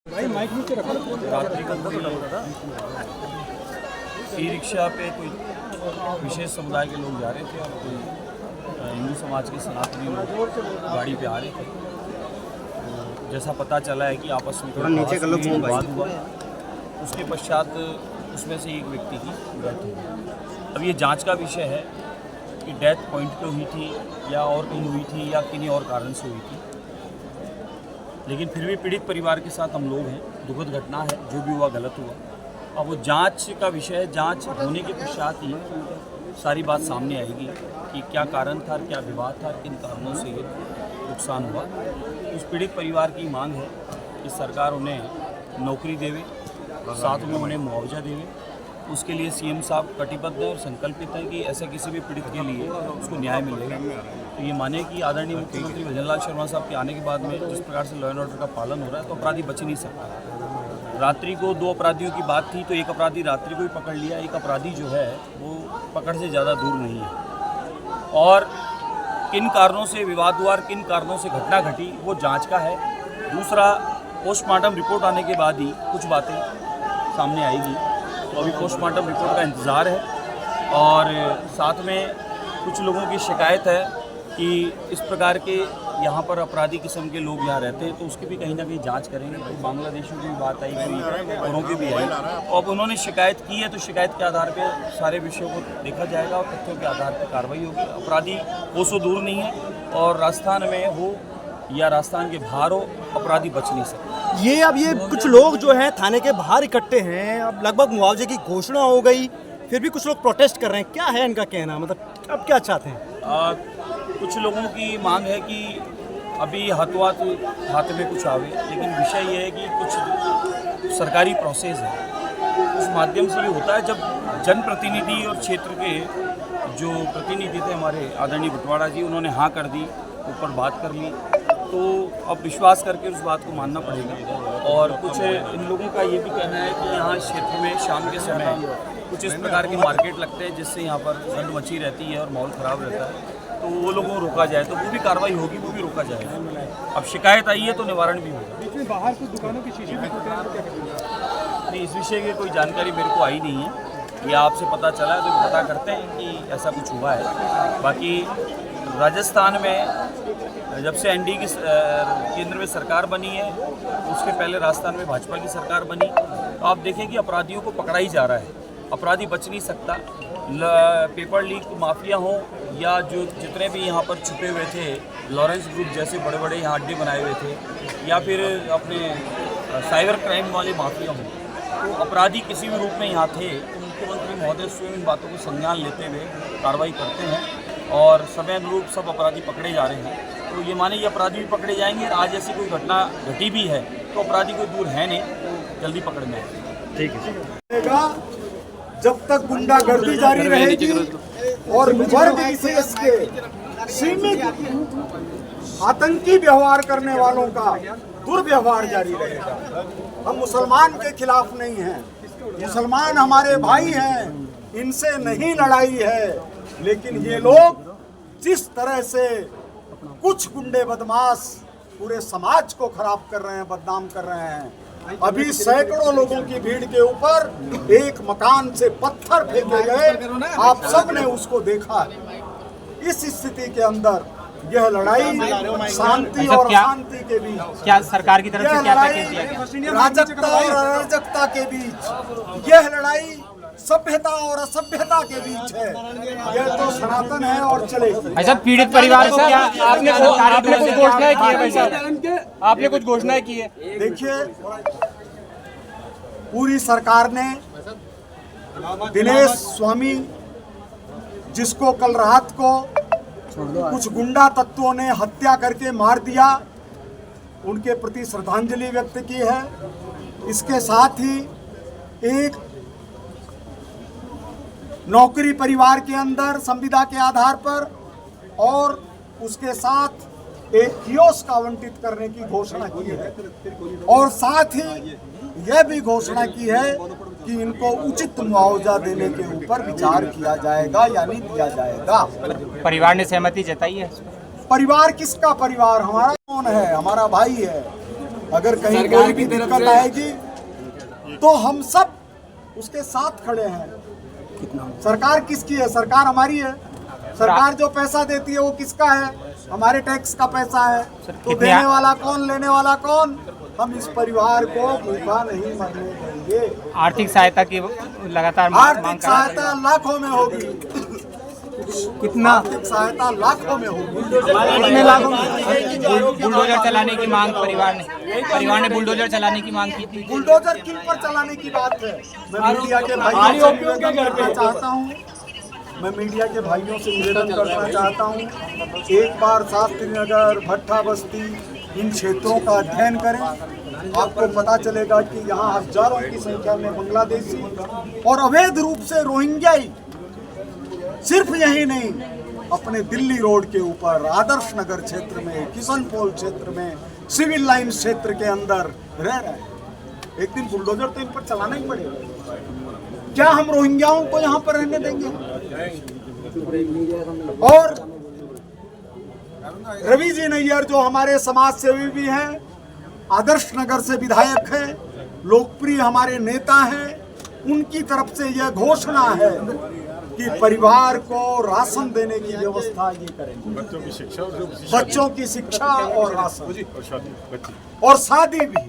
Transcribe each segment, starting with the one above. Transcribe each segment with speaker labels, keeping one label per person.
Speaker 1: रात्रि का e rickshaw पे कोई विशेष समुदाय के लोग जा रहे थे और कोई हिंदू समाज के सनातनी लोग गाड़ी पे आ रहे थे। तो जैसा पता चला है कि आपस में विवाद हुआ, उसके पश्चात उसमें से एक व्यक्ति की डेथ हुई। अब ये जांच का विषय है कि डेथ पॉइंट पे हुई थी या और कहीं हुई थी या किन्हीं और कारण से हुई थी, लेकिन फिर भी पीड़ित परिवार के साथ हम लोग हैं। दुखद घटना है, जो भी हुआ गलत हुआ। अब वो जांच का विषय है, जांच होने के पश्चात ही सारी बात सामने आएगी कि क्या कारण था, क्या विवाद था, किन कारणों से ये नुकसान हुआ। उस पीड़ित परिवार की मांग है कि सरकार उन्हें नौकरी देवे, साथ में उन्हें मुआवजा देवे। उसके लिए सीएम साहब कटिबद्ध और संकल्पित है कि ऐसे किसी भी पीड़ित के लिए उसको न्याय मिलेगा। तो ये माने कि आदरणीय मुख्यमंत्री भजनलाल शर्मा साहब के आने के बाद में जिस प्रकार से लॉ एंड ऑर्डर का पालन हो रहा है, तो अपराधी बच नहीं सकता। रात्रि को 2 अपराधियों की बात थी, तो एक अपराधी रात्रि को ही पकड़ लिया, एक अपराधी जो है वो पकड़ से ज़्यादा दूर नहीं है। और किन कारणों से विवाद हुआ और किन कारणों से घटना घटी, वो जाँच का है। दूसरा, पोस्टमार्टम रिपोर्ट आने के बाद ही कुछ बातें सामने आएगी। तो अभी पोस्टमार्टम रिपोर्ट का इंतज़ार है। और साथ में कुछ लोगों की शिकायत है कि इस प्रकार के यहाँ पर अपराधी किस्म के लोग यहाँ रहते हैं, तो उसकी भी कहीं ना कहीं जांच करेंगे। कोई बांग्लादेशियों की भी बात आई, कोई औरों की भी आई। अब उन्होंने शिकायत की है, तो शिकायत के आधार पर सारे विषयों को देखा जाएगा और तथ्यों के आधार पर कार्रवाई होगी। अपराधी कोसों दूर नहीं है और राजस्थान में हो या राजस्थान के बाहर हो, अपराधी बच नहीं सकते।
Speaker 2: ये कुछ लोग जो हैं थाने के बाहर इकट्ठे हैं, अब लगभग मुआवजे की घोषणा हो गई, फिर भी कुछ लोग प्रोटेस्ट कर रहे हैं। क्या है इनका कहना, मतलब अब क्या चाहते हैं?
Speaker 1: कुछ लोगों की मांग है कि अभी हाथ में कुछ आवे, लेकिन विषय ये है कि कुछ सरकारी प्रोसेस है, उस माध्यम से ये होता है। जब जनप्रतिनिधि और क्षेत्र के जो प्रतिनिधि थे हमारे आदरणीय बुटवाड़ा जी, उन्होंने हाँ कर दी, ऊपर बात कर ली, तो अब विश्वास करके उस बात को मानना पड़ेगा। और कुछ इन लोगों का ये भी कहना है कि यहाँ इस क्षेत्र में शाम के समय कुछ इस प्रकार के मार्केट लगते हैं जिससे यहाँ पर ठंड मची रहती है और माहौल ख़राब रहता है, तो वो लोगों को रोका जाए, तो वो भी कार्रवाई होगी, वो भी रोका जाएगा। अब शिकायत आई है तो निवारण भी होगा।
Speaker 3: बीच में बाहर कुछ दुकानों की शीशे भी टूटे हैं, तो क्या करेंगे?
Speaker 1: नहीं, इस विषय की कोई जानकारी मेरे को आई नहीं है। या आपसे पता चला है तो पता करते हैं कि ऐसा कुछ हुआ है। बाकी राजस्थान में जब से एनडीए की केंद्र में सरकार बनी है, उसके पहले राजस्थान में भाजपा की सरकार बनी, तो आप देखें कि अपराधियों को पकड़ा ही जा रहा है। अपराधी बच नहीं सकता। पेपर लीक माफिया हो या जो जितने भी यहाँ पर छुपे हुए थे, लॉरेंस ग्रुप जैसे बड़े बड़े यहाँ अड्डे बनाए हुए थे, या फिर अपने साइबर क्राइम वाले माफिया हों, तो अपराधी किसी भी रूप में यहाँ थे, तो मुख्यमंत्री महोदय स्वयं इन बातों को संज्ञान लेते हुए कार्रवाई करते हैं और समय अनुरूप सब अपराधी पकड़े जा रहे हैं। तो ये माने ये अपराधी भी पकड़े जाएंगे। आज ऐसी कोई घटना घटी भी है तो अपराधी कोई दूर है नहीं, तो जल्दी पकड़ में आएंगे।
Speaker 2: ठीक है।
Speaker 4: जब तक गुंडागर्दी जारी रहेगी और वर्ग विशेष के सीमित आतंकी व्यवहार करने वालों का दुर्व्यवहार जारी रहेगा। हम मुसलमान के खिलाफ नहीं हैं, मुसलमान हमारे भाई हैं, इनसे नहीं लड़ाई है। लेकिन ये लोग जिस तरह से कुछ गुंडे बदमाश पूरे समाज को खराब कर रहे हैं, बदनाम कर रहे हैं। अभी सैकड़ों लोगों की भीड़ के ऊपर एक मकान से पत्थर फेंके गए, आप सब ने उसको देखा। इस स्थिति के अंदर यह लड़ाई शांति और अशांति के बीच,
Speaker 3: क्या सरकार की तरफ से क्या पैकेज दिया गया?
Speaker 4: राजकता और अराजकता के बीच यह लड़ाई सभ्यता और असभ्यता के बीच है। यह तो सनातन है और चलेगी।
Speaker 3: ऐसा पीड़ित परिवार को क्या आपने कुछ घोषणाएं की है? भाई साहब, आपने कुछ घोषणाएं की है?
Speaker 4: देखिए, पूरी सरकार ने दिनेश स्वामी, जिसको कल रात को कुछ गुंडा तत्वों ने हत्या करके मार दिया, उनके प्रति श्रद्धांजलि व्यक्त की है। इसके साथ ही एक नौकरी परिवार के अंदर संविदा के आधार पर और उसके साथ एक कियोस्क आवंटित करने की घोषणा की है। और साथ ही यह भी घोषणा की है कि इनको उचित मुआवजा देने के ऊपर विचार किया जाएगा, यानी दिया जाएगा।
Speaker 3: परिवार ने सहमति जताई है?
Speaker 4: परिवार किसका परिवार? हमारा कौन है? हमारा भाई है। अगर कहीं कोई भी दिक्कत आएगी तो हम सब उसके साथ खड़े हैं। सरकार किसकी है? सरकार हमारी है। सरकार जो पैसा देती है वो किसका है? हमारे टैक्स का पैसा है। तो देने वाला कौन, लेने वाला कौन? हम इस परिवार को भूखा नहीं मरने देंगे।
Speaker 3: आर्थिक सहायता की लगातार
Speaker 4: आर्थिक सहायता लाखों में होगी। कितना? आर्थिक सहायता लाखों में होगी।
Speaker 2: कितने लाखों में?
Speaker 3: बुलडोजर चलाने की मांग परिवार ने बुलडोजर चलाने की मांग की थी।
Speaker 4: बुलडोजर किन पर चलाने की बात है? मैं मीडिया के भाइयों से निवेदन करना चाहता हूँ। मैं मीडिया के भाइयों से निवेदन करना चाहता हूँ, एक बार शास्त्री नगर, भट्टा बस्ती, इन क्षेत्रों का अध्ययन करें। आपको पता चलेगा कि यहाँ हजारों की संख्या में बांग्लादेशी और अवैध रूप से रोहिंग्याई सिर्फ यही नहीं, अपने दिल्ली रोड के ऊपर, आदर्श नगर क्षेत्र में, किशनपोल क्षेत्र में, सिविल लाइन क्षेत्र के अंदर रह रहे हैं। एक दिन बुलडोजर तो इन पर चलाना ही पड़ेगा। क्या हम रोहिंग्याओं को यहाँ पर रहने देंगे? और रवि जी नैयर जो हमारे समाज सेवी भी हैं, आदर्श नगर से विधायक हैं, लोकप्रिय हमारे नेता हैं, उनकी तरफ से यह घोषणा है कि परिवार को राशन देने की व्यवस्था ये करेंगे। बच्चों की शिक्षा और राशन और शादी भी।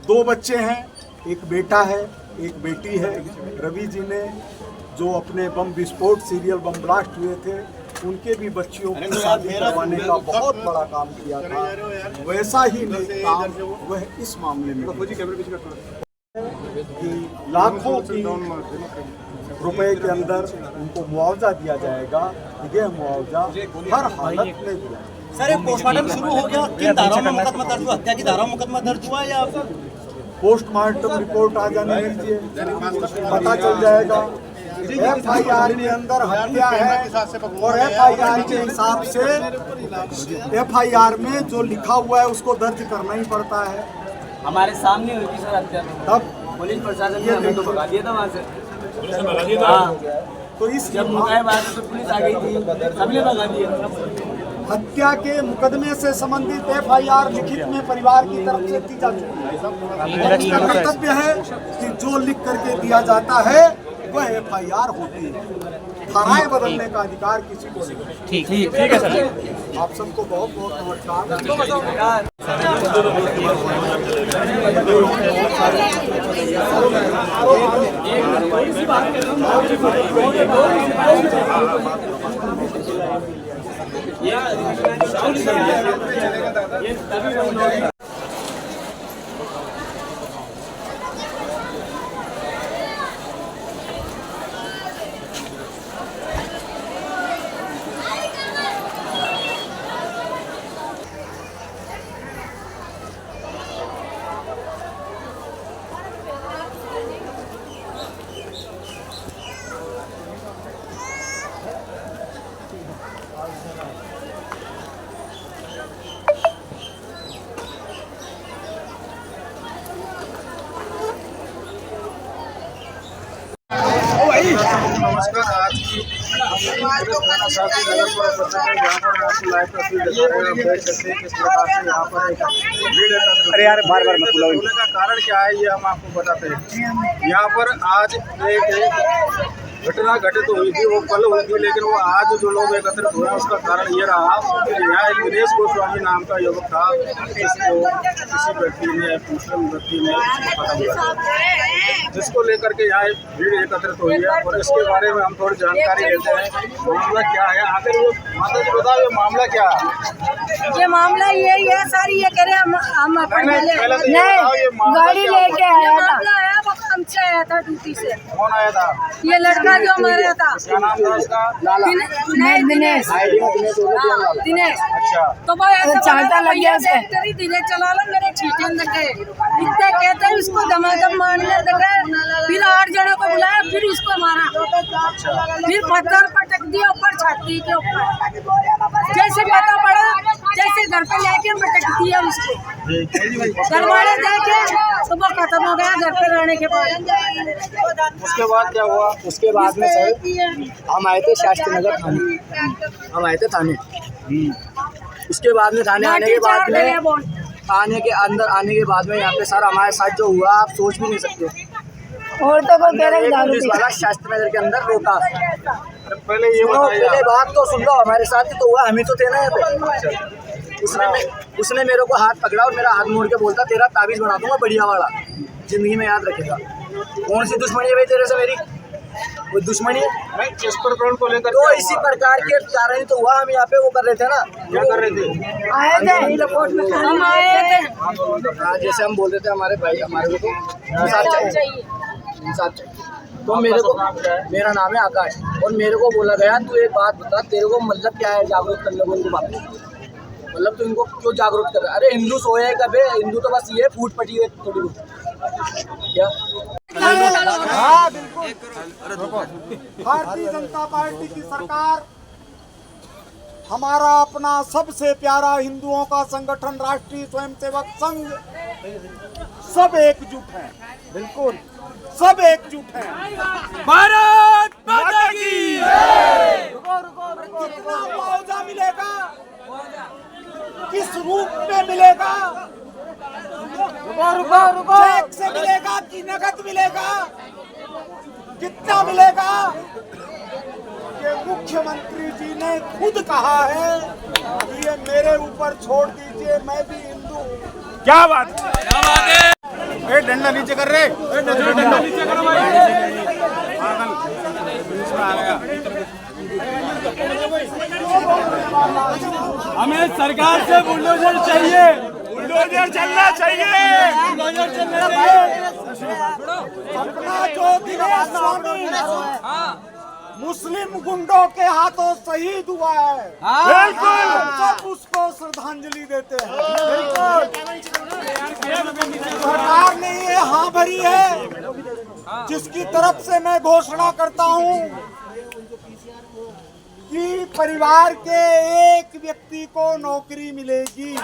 Speaker 4: 2 बच्चे हैं, एक बेटा है, एक बेटी है। रवि जी ने जो अपने बम विस्फोट, सीरियल बम ब्लास्ट हुए थे, उनके भी बच्चियों की शादी करवाने का बहुत बड़ा काम किया था। वैसा ही काम वह इस मामले में कि लाखों की रुपए के अंदर उनको मुआवजा दिया जाएगा। यह मुआवजा हर हालत में दिया।
Speaker 2: सर, पोस्टमार्टम शुरू हो गया? किन धाराओं में मुकदमा दर्ज हुआ? हत्या की धाराओं में मुकदमा दर्ज हुआ या
Speaker 4: पोस्टमार्टम रिपोर्ट आ जाने दीजिए, पता चल जाएगा। FIR के अंदर हत्या है और FIR के हिसाब से FIR में जो लिखा हुआ है उसको दर्ज करना ही पड़ता है।
Speaker 5: हमारे सामने हुई थी सर हत्या,
Speaker 4: तब
Speaker 5: पुलिस प्रशासन ने हमें तो भगा दिया था वहाँ से।
Speaker 4: हाँ, तो इस
Speaker 5: जब मुकाए बात तो पुलिस आ गई थी, सबने भगा दिया।
Speaker 4: हत्या के मुकदमे से संबंधित FIR लिखित में परिवार की तरफ से दी जा चुकी है। और उसका कर्तव्य है कि जो लिख करके दिया जाता है वह FIR होती है। धाराएं बदलने का अधिकार किसी को नहीं।
Speaker 3: ठीक है सर।
Speaker 4: आप सबको बहुत बहुत नमस्कार।
Speaker 6: नमस्कार। आज की शास्त्री नगर पर जहाँ पर आपको लाइव तस्वीर दिखा रहे हैं, आप देख सकते हैं किस प्रकार से यहाँ पर एक भीड़ एकत्र होने का कारण क्या है ये हम आपको बताते हैं। यहाँ पर आज एक घटना घटित हुई थी, वो कल हुई थी, लेकिन वो आज जो लोग एकत्रित हुए उसका कारण ये रहा कि यहाँ एक दिनेश गोस्वामी नाम का युवक था, जिसको किसी व्यक्ति ने, मुस्लिम व्यक्ति ने खत्म किया, जिसको लेकर के यहाँ एक भीड़ एकत्रित हुई है। और इसके बारे में हम थोड़ी जानकारी लेते हैं, मामला क्या है। आखिर वो माता जी बताओ, ये मामला क्या है?
Speaker 7: ये मामला यही है सर, ये कह रहे हम अपने गाड़ी लेके आया था, वो काम से आया था ड्यूटी से।
Speaker 6: कौन आया था?
Speaker 7: ये लड़का जो हमारा था,
Speaker 6: क्या नाम था उसका?
Speaker 7: दिनेश। दिनेश।
Speaker 6: अच्छा,
Speaker 7: तो वो ऐसे चाहता लग गया, दिनेश चला लो मेरे छींटे लगे, इतने कहते हैं उसको दमादम मारने लगे। फिर 8 जनों को बुलाया, फिर उसको मारा, फिर पत्थर पटक दिया ऊपर छाती के ऊपर। जैसे पता पड़ा, जैसे घर पे लेके पटक दिया उसको, घर वाले देखे तो वो खत्म हो गया घर पे रहने के बाद।
Speaker 6: उसके बाद क्या हुआ?
Speaker 5: उसके बाद में सर हम आए थे शास्त्री नगर थाने, हम आए थे थाने। उसके बाद में थाने आने के बाद में आने के बाद में यहाँ पे सर हमारे साथ जो हुआ आप सोच भी नहीं सकते।
Speaker 7: औरतों को कह रहे
Speaker 5: पुलिस वाला शास्त्री नगर के अंदर रोका।
Speaker 6: पहले ये
Speaker 5: पहले बात तो सुन लो, हमारे साथ ही तो हुआ, हम ही तो थे ना यहाँ पे। उसने मेरे को हाथ पकड़ा और मेरा हाथ मोड़ के बोलता तेरा ताबीज बना दूंगा बढ़िया वाला, जिंदगी में याद रखेगा। कौन सी दुश्मनी है भाई तेरे से मेरी? कोई दुश्मनी है?
Speaker 6: इस प्रकरण को लेकर
Speaker 5: तो इसी प्रकार के कारण तो हुआ, हम यहाँ पे वो कर रहे थे ना,
Speaker 6: क्या कर रहे थे?
Speaker 7: आए थे, हम आए थे।
Speaker 5: हाँ, जैसे हम बोल रहे थे हमारे भाई हमारे को इंसाफ चाहिए, इंसाफ चाहिए। तो मेरा नाम है आकाश और मेरे को बोला गया तू एक बात बता, तेरे को मतलब क्या है जागरूक करने को इनको बात? मतलब तू इनको क्यों जागरूक कर रहा है? अरे हिंदू सोए कब है? हिंदू तो बस ये फूट पटी है थोड़ी बहुत क्या।
Speaker 4: हाँ बिल्कुल, भारतीय जनता पार्टी की सरकार, हमारा अपना सबसे प्यारा हिंदुओं का संगठन राष्ट्रीय स्वयंसेवक संघ, सब एकजुट हैं, बिल्कुल सब एकजुट हैं।
Speaker 1: भारत माता की
Speaker 4: कितना मुआवजा मिलेगा, किस रूप में मिलेगा, चेक से मिलेगा कि नकद मिलेगा, कितना मिलेगा, ये मुख्यमंत्री जी ने खुद कहा है। ये मेरे ऊपर छोड़ दीजिए, मैं भी हिंदू।
Speaker 6: क्या बात है?
Speaker 4: डंडा नीचे कर रहे,
Speaker 6: डंडा नीचे करो भाई।
Speaker 1: हमें सरकार से बुलडोजर चाहिए,
Speaker 6: बुलडोजर चलना चाहिए,
Speaker 1: बुलडोजर चलना चाहिए।
Speaker 4: अपना जो दिनेश स्वामी मुस्लिम गुंडों के हाथों शहीद हुआ है,
Speaker 6: बिल्कुल
Speaker 4: सब उसको श्रद्धांजलि देते हैं। बिल्कुल सरकार ने ये हाँ भरी है, जिसकी तरफ से मैं घोषणा करता हूँ कि परिवार के एक व्यक्ति को नौकरी मिलेगी।